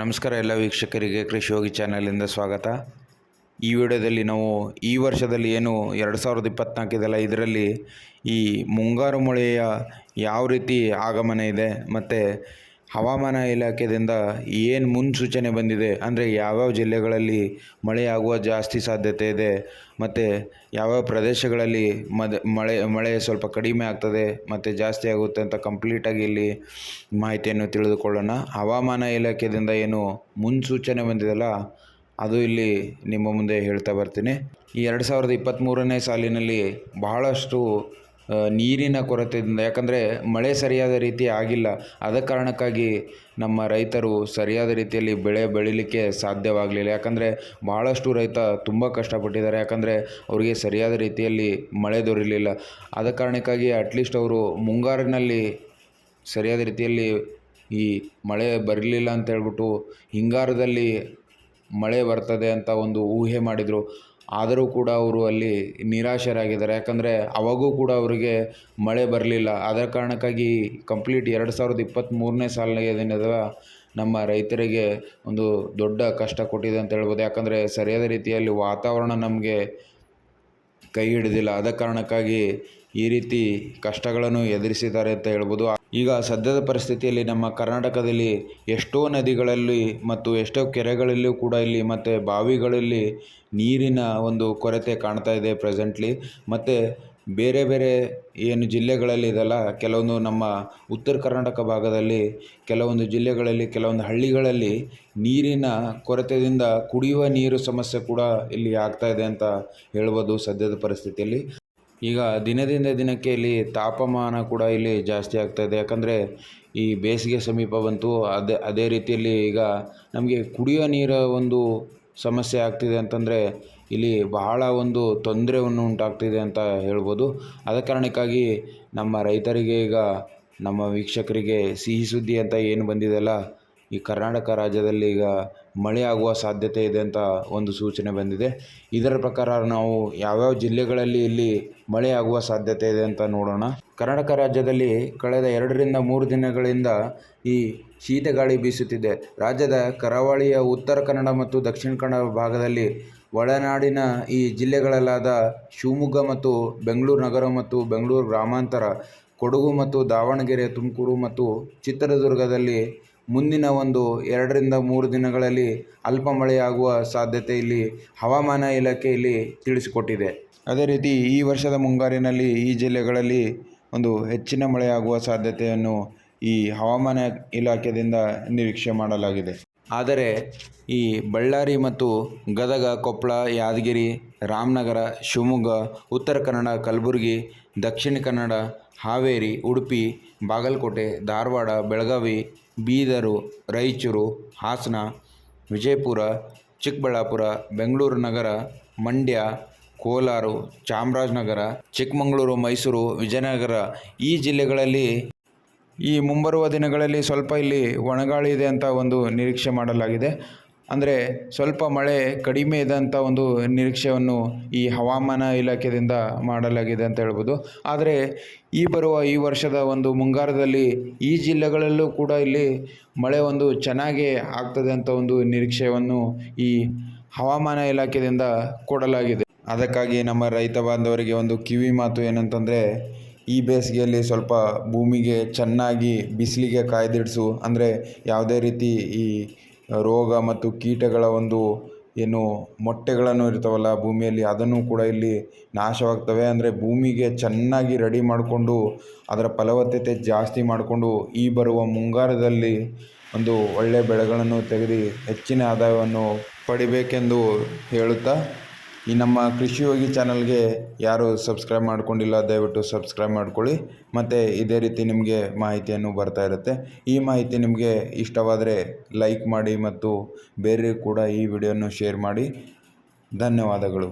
ನಮಸ್ಕಾರ ಎಲ್ಲ ವೀಕ್ಷಕರಿಗೆ ಕೃಷಿ ಯೋಗಿ ಚಾನಲಿಂದ ಸ್ವಾಗತ. ಈ ವಿಡಿಯೋದಲ್ಲಿ ನಾವು ಈ ವರ್ಷದಲ್ಲಿ ಏನು 2024 ಇದೆಯಲ್ಲ, ಇದರಲ್ಲಿ ಈ ಮುಂಗಾರು ಮಳೆಯ ಯಾವ ರೀತಿ ಆಗಮನ ಇದೆ ಮತ್ತು ಹವಾಮಾನ ಇಲಾಖೆಯಿಂದ ಏನು ಮುನ್ಸೂಚನೆ ಬಂದಿದೆ, ಅಂದರೆ ಯಾವ್ಯಾವ ಜಿಲ್ಲೆಗಳಲ್ಲಿ ಮಳೆಯಾಗುವ ಜಾಸ್ತಿ ಸಾಧ್ಯತೆ ಇದೆ ಮತ್ತು ಯಾವ್ಯಾವ ಪ್ರದೇಶಗಳಲ್ಲಿ ಮಳೆ ಸ್ವಲ್ಪ ಕಡಿಮೆ ಆಗ್ತದೆ ಮತ್ತು ಜಾಸ್ತಿ ಆಗುತ್ತೆ ಅಂತ ಕಂಪ್ಲೀಟಾಗಿ ಇಲ್ಲಿ ಮಾಹಿತಿಯನ್ನು ತಿಳಿದುಕೊಳ್ಳೋಣ. ಹವಾಮಾನ ಇಲಾಖೆಯಿಂದ ಏನು ಮುನ್ಸೂಚನೆ ಬಂದಿದೆಯಲ್ಲ, ಅದು ಇಲ್ಲಿ ನಿಮ್ಮ ಮುಂದೆ ಹೇಳ್ತಾ ಬರ್ತೀನಿ. ಈ 2023ನೇ ಸಾಲಿನಲ್ಲಿ ಬಹಳಷ್ಟು ನೀರಿನ ಕೊರತೆಯಿಂದ, ಯಾಕಂದರೆ ಮಳೆ ಸರಿಯಾದ ರೀತಿ ಆಗಿಲ್ಲ, ಆದ ಕಾರಣಕ್ಕಾಗಿ ನಮ್ಮ ರೈತರು ಸರಿಯಾದ ರೀತಿಯಲ್ಲಿ ಬೆಳೆ ಬೆಳೀಲಿಕ್ಕೆ ಸಾಧ್ಯವಾಗಲಿಲ್ಲ. ಯಾಕಂದರೆ ಭಾಳಷ್ಟು ರೈತ ತುಂಬ ಕಷ್ಟಪಟ್ಟಿದ್ದಾರೆ, ಯಾಕಂದರೆ ಅವರಿಗೆ ಸರಿಯಾದ ರೀತಿಯಲ್ಲಿ ಮಳೆ ದೊರೆಯಲಿಲ್ಲ. ಆದ ಕಾರಣಕ್ಕಾಗಿ ಅಟ್ಲೀಸ್ಟ್ ಅವರು ಮುಂಗಾರಿನಲ್ಲಿ ಸರಿಯಾದ ರೀತಿಯಲ್ಲಿ ಈ ಮಳೆ ಬರಲಿಲ್ಲ ಅಂತ ಹೇಳ್ಬಿಟ್ಟು ಹಿಂಗಾರದಲ್ಲಿ ಮಳೆ ಬರ್ತದೆ ಅಂತ ಒಂದು ಊಹೆ ಮಾಡಿದರು. ಆದರೂ ಕೂಡ ಅವರು ಅಲ್ಲಿ ನಿರಾಶರಾಗಿದ್ದಾರೆ, ಯಾಕಂದರೆ ಅವಾಗೂ ಕೂಡ ಅವರಿಗೆ ಮಳೆ ಬರಲಿಲ್ಲ. ಅದರ ಕಾರಣಕ್ಕಾಗಿ ಕಂಪ್ಲೀಟ್ 2023ನೇ ಸಾಲಿಗೆ ಏನಿದೆ ನಮ್ಮ ರೈತರಿಗೆ ಒಂದು ದೊಡ್ಡ ಕಷ್ಟ ಕೊಟ್ಟಿದೆ ಅಂತ ಹೇಳ್ಬೋದು. ಯಾಕಂದರೆ ಸರಿಯಾದ ರೀತಿಯಲ್ಲಿ ವಾತಾವರಣ ನಮಗೆ ಕೈ ಹಿಡಿದಿಲ್ಲ, ಆದ ಕಾರಣಕ್ಕಾಗಿ ಈ ರೀತಿ ಕಷ್ಟಗಳನ್ನು ಎದುರಿಸಿದ್ದಾರೆ ಅಂತ ಹೇಳ್ಬೋದು. ಈಗ ಸದ್ಯದ ಪರಿಸ್ಥಿತಿಯಲ್ಲಿ ನಮ್ಮ ಕರ್ನಾಟಕದಲ್ಲಿ ಎಷ್ಟೋ ನದಿಗಳಲ್ಲಿ ಮತ್ತು ಎಷ್ಟೋ ಕೆರೆಗಳಲ್ಲೂ ಕೂಡ ಇಲ್ಲಿ ಮತ್ತು ಬಾವಿಗಳಲ್ಲಿ ನೀರಿನ ಒಂದು ಕೊರತೆ ಕಾಣ್ತಾ ಇದೆ ಪ್ರೆಸೆಂಟ್ಲಿ. ಮತ್ತು ಬೇರೆ ಬೇರೆ ಏನು ಜಿಲ್ಲೆಗಳಲ್ಲಿ ಇದೆಲ್ಲ, ಕೆಲವೊಂದು ನಮ್ಮ ಉತ್ತರ ಕರ್ನಾಟಕ ಭಾಗದಲ್ಲಿ ಕೆಲವೊಂದು ಜಿಲ್ಲೆಗಳಲ್ಲಿ ಕೆಲವೊಂದು ಹಳ್ಳಿಗಳಲ್ಲಿ ನೀರಿನ ಕೊರತೆಯಿಂದ ಕುಡಿಯುವ ನೀರು ಸಮಸ್ಯೆ ಕೂಡ ಇಲ್ಲಿ ಆಗ್ತಾ ಇದೆ ಅಂತ ಹೇಳ್ಬೋದು ಸದ್ಯದ ಪರಿಸ್ಥಿತಿಯಲ್ಲಿ. ಈಗ ದಿನದಿಂದ ದಿನಕ್ಕೆ ಇಲ್ಲಿ ತಾಪಮಾನ ಕೂಡ ಇಲ್ಲಿ ಜಾಸ್ತಿ ಆಗ್ತಾಯಿದೆ, ಯಾಕಂದರೆ ಈ ಬೇಸಿಗೆ ಸಮೀಪ ಬಂತು. ಅದೇ ರೀತಿಯಲ್ಲಿ ಈಗ ನಮಗೆ ಕುಡಿಯೋ ನೀರ ಒಂದು ಸಮಸ್ಯೆ ಆಗ್ತಿದೆ ಅಂತಂದರೆ ಇಲ್ಲಿ ಬಹಳ ಒಂದು ತೊಂದರೆಯನ್ನು ಉಂಟಾಗ್ತಿದೆ ಅಂತ ಹೇಳ್ಬೋದು. ಆದ ಕಾರಣಕ್ಕಾಗಿ ನಮ್ಮ ರೈತರಿಗೆ, ಈಗ ನಮ್ಮ ವೀಕ್ಷಕರಿಗೆ ಸಿಹಿ ಸುದ್ದಿ ಅಂತ ಏನು ಬಂದಿದೆಯಲ್ಲ, ಈ ಕರ್ನಾಟಕ ರಾಜ್ಯದಲ್ಲಿ ಈಗ ಮಳೆ ಆಗುವ ಸಾಧ್ಯತೆ ಇದೆ ಅಂತ ಒಂದು ಸೂಚನೆ ಬಂದಿದೆ. ಇದರ ಪ್ರಕಾರ ನಾವು ಯಾವ್ಯಾವ ಜಿಲ್ಲೆಗಳಲ್ಲಿ ಇಲ್ಲಿ ಮಳೆ ಆಗುವ ಸಾಧ್ಯತೆ ಇದೆ ಅಂತ ನೋಡೋಣ. ಕರ್ನಾಟಕ ರಾಜ್ಯದಲ್ಲಿ ಕಳೆದ 2-3 ದಿನಗಳಿಂದ ಈ ಶೀತಗಾಳಿ ಬೀಸುತ್ತಿದೆ. ರಾಜ್ಯದ ಕರಾವಳಿಯ ಉತ್ತರ ಕನ್ನಡ ಮತ್ತು ದಕ್ಷಿಣ ಕನ್ನಡ ಭಾಗದಲ್ಲಿ, ಒಳನಾಡಿನ ಈ ಜಿಲ್ಲೆಗಳಲ್ಲಾದ ಶಿವಮೊಗ್ಗ ಮತ್ತು ಬೆಂಗಳೂರು ನಗರ ಮತ್ತು ಬೆಂಗಳೂರು ಗ್ರಾಮಾಂತರ, ಕೊಡಗು ಮತ್ತು ದಾವಣಗೆರೆ, ತುಮಕೂರು ಮತ್ತು ಚಿತ್ರದುರ್ಗದಲ್ಲಿ ಮುಂದಿನ ಒಂದು 2-3 ದಿನಗಳಲ್ಲಿ ಅಲ್ಪ ಮಳೆಯಾಗುವ ಸಾಧ್ಯತೆ ಇಲ್ಲಿ ಹವಾಮಾನ ಇಲಾಖೆ ಇಲ್ಲಿ ತಿಳಿಸಿಕೊಟ್ಟಿದೆ. ಅದೇ ರೀತಿ ಈ ವರ್ಷದ ಮುಂಗಾರಿನಲ್ಲಿ ಈ ಜಿಲ್ಲೆಗಳಲ್ಲಿ ಒಂದು ಹೆಚ್ಚಿನ ಮಳೆಯಾಗುವ ಸಾಧ್ಯತೆಯನ್ನು ಈ ಹವಾಮಾನ ಇಲಾಖೆಯಿಂದ ನಿರೀಕ್ಷೆ ಮಾಡಲಾಗಿದೆ. ಆದರೆ ಈ ಬಳ್ಳಾರಿ ಮತ್ತು ಗದಗ, ಕೊಪ್ಪಳ, ಯಾದಗಿರಿ, ರಾಮನಗರ, ಶಿವಮೊಗ್ಗ, ಉತ್ತರ ಕನ್ನಡ, ಕಲಬುರಗಿ, ದಕ್ಷಿಣ ಕನ್ನಡ, ಹಾವೇರಿ, ಉಡುಪಿ, ಬಾಗಲಕೋಟೆ, ಧಾರವಾಡ, ಬೆಳಗಾವಿ, ಬೀದರು, ರಾಯಚೂರು, ಹಾಸನ, ವಿಜಯಪುರ, ಚಿಕ್ಕಬಳ್ಳಾಪುರ, ಬೆಂಗಳೂರು ನಗರ, ಮಂಡ್ಯ, ಕೋಲಾರ, ಚಾಮರಾಜನಗರ, ಚಿಕ್ಕಮಗಳೂರು, ಮೈಸೂರು, ವಿಜಯನಗರ ಈ ಜಿಲ್ಲೆಗಳಲ್ಲಿ ಈ ಮುಂಬರುವ ದಿನಗಳಲ್ಲಿ ಸ್ವಲ್ಪ ಇಲ್ಲಿ ಒಣಗಾಳಿ ಇದೆ ಅಂತ ಒಂದು ನಿರೀಕ್ಷೆ ಮಾಡಲಾಗಿದೆ. ಅಂದರೆ ಸ್ವಲ್ಪ ಮಳೆ ಕಡಿಮೆ ಇದೆ ಅಂತ ಒಂದು ನಿರೀಕ್ಷೆಯನ್ನು ಈ ಹವಾಮಾನ ಇಲಾಖೆಯಿಂದ ಮಾಡಲಾಗಿದೆ ಅಂತ ಹೇಳ್ಬೋದು. ಆದರೆ ಈ ವರ್ಷದ ಒಂದು ಮುಂಗಾರದಲ್ಲಿ ಈ ಜಿಲ್ಲೆಗಳಲ್ಲೂ ಕೂಡ ಇಲ್ಲಿ ಮಳೆ ಒಂದು ಚೆನ್ನಾಗೇ ಆಗ್ತದೆ ಅಂತ ಒಂದು ನಿರೀಕ್ಷೆಯನ್ನು ಈ ಹವಾಮಾನ ಇಲಾಖೆಯಿಂದ ಕೊಡಲಾಗಿದೆ. ಅದಕ್ಕಾಗಿ ನಮ್ಮ ರೈತ ಬಾಂಧವರಿಗೆ ಒಂದು ಕಿವಿ ಮಾತು ಏನಂತಂದರೆ, ಈ ಬೇಸಿಗೆಯಲ್ಲಿ ಸ್ವಲ್ಪ ಭೂಮಿಗೆ ಚೆನ್ನಾಗಿ ಬಿಸಿಲಿಗೆ ಕಾಯ್ದಿಡಿಸು. ಅಂದರೆ ಯಾವುದೇ ರೀತಿ ಈ ರೋಗ ಮತ್ತು ಕೀಟಗಳ ಒಂದು ಏನು ಮೊಟ್ಟೆಗಳನ್ನು ಇರ್ತಾವಲ್ಲ ಭೂಮಿಯಲ್ಲಿ, ಅದನ್ನು ಕೂಡ ಇಲ್ಲಿ ನಾಶವಾಗ್ತವೆ. ಅಂದರೆ ಭೂಮಿಗೆ ಚೆನ್ನಾಗಿ ರೆಡಿ ಮಾಡಿಕೊಂಡು ಅದರ ಫಲವತ್ತತೆ ಜಾಸ್ತಿ ಮಾಡಿಕೊಂಡು ಈ ಬರುವ ಮುಂಗಾರದಲ್ಲಿ ಒಂದು ಒಳ್ಳೆಯ ಬೆಳೆಗಳನ್ನು ತೆಗೆದು ಹೆಚ್ಚಿನ ಆದಾಯವನ್ನು ಪಡಿಬೇಕೆಂದು ಹೇಳುತ್ತಾ, ಈ ನಮ್ಮ ಕೃಷಿ ಯೋಗಿ ಚಾನಲ್ಗೆ ಯಾರು ಸಬ್ಸ್ಕ್ರೈಬ್ ಮಾಡ್ಕೊಂಡಿಲ್ಲ, ದಯವಿಟ್ಟು ಸಬ್ಸ್ಕ್ರೈಬ್ ಮಾಡ್ಕೊಳ್ಳಿ. ಮತ್ತು ಇದೇ ರೀತಿ ನಿಮಗೆ ಮಾಹಿತಿಯನ್ನು ಬರ್ತಾ ಇರುತ್ತೆ. ಈ ಮಾಹಿತಿ ನಿಮಗೆ ಇಷ್ಟವಾದರೆ ಲೈಕ್ ಮಾಡಿ ಮತ್ತು ಬೇರೆಯೂ ಕೂಡ ಈ ವಿಡಿಯೋನ ಶೇರ್ ಮಾಡಿ. ಧನ್ಯವಾದಗಳು.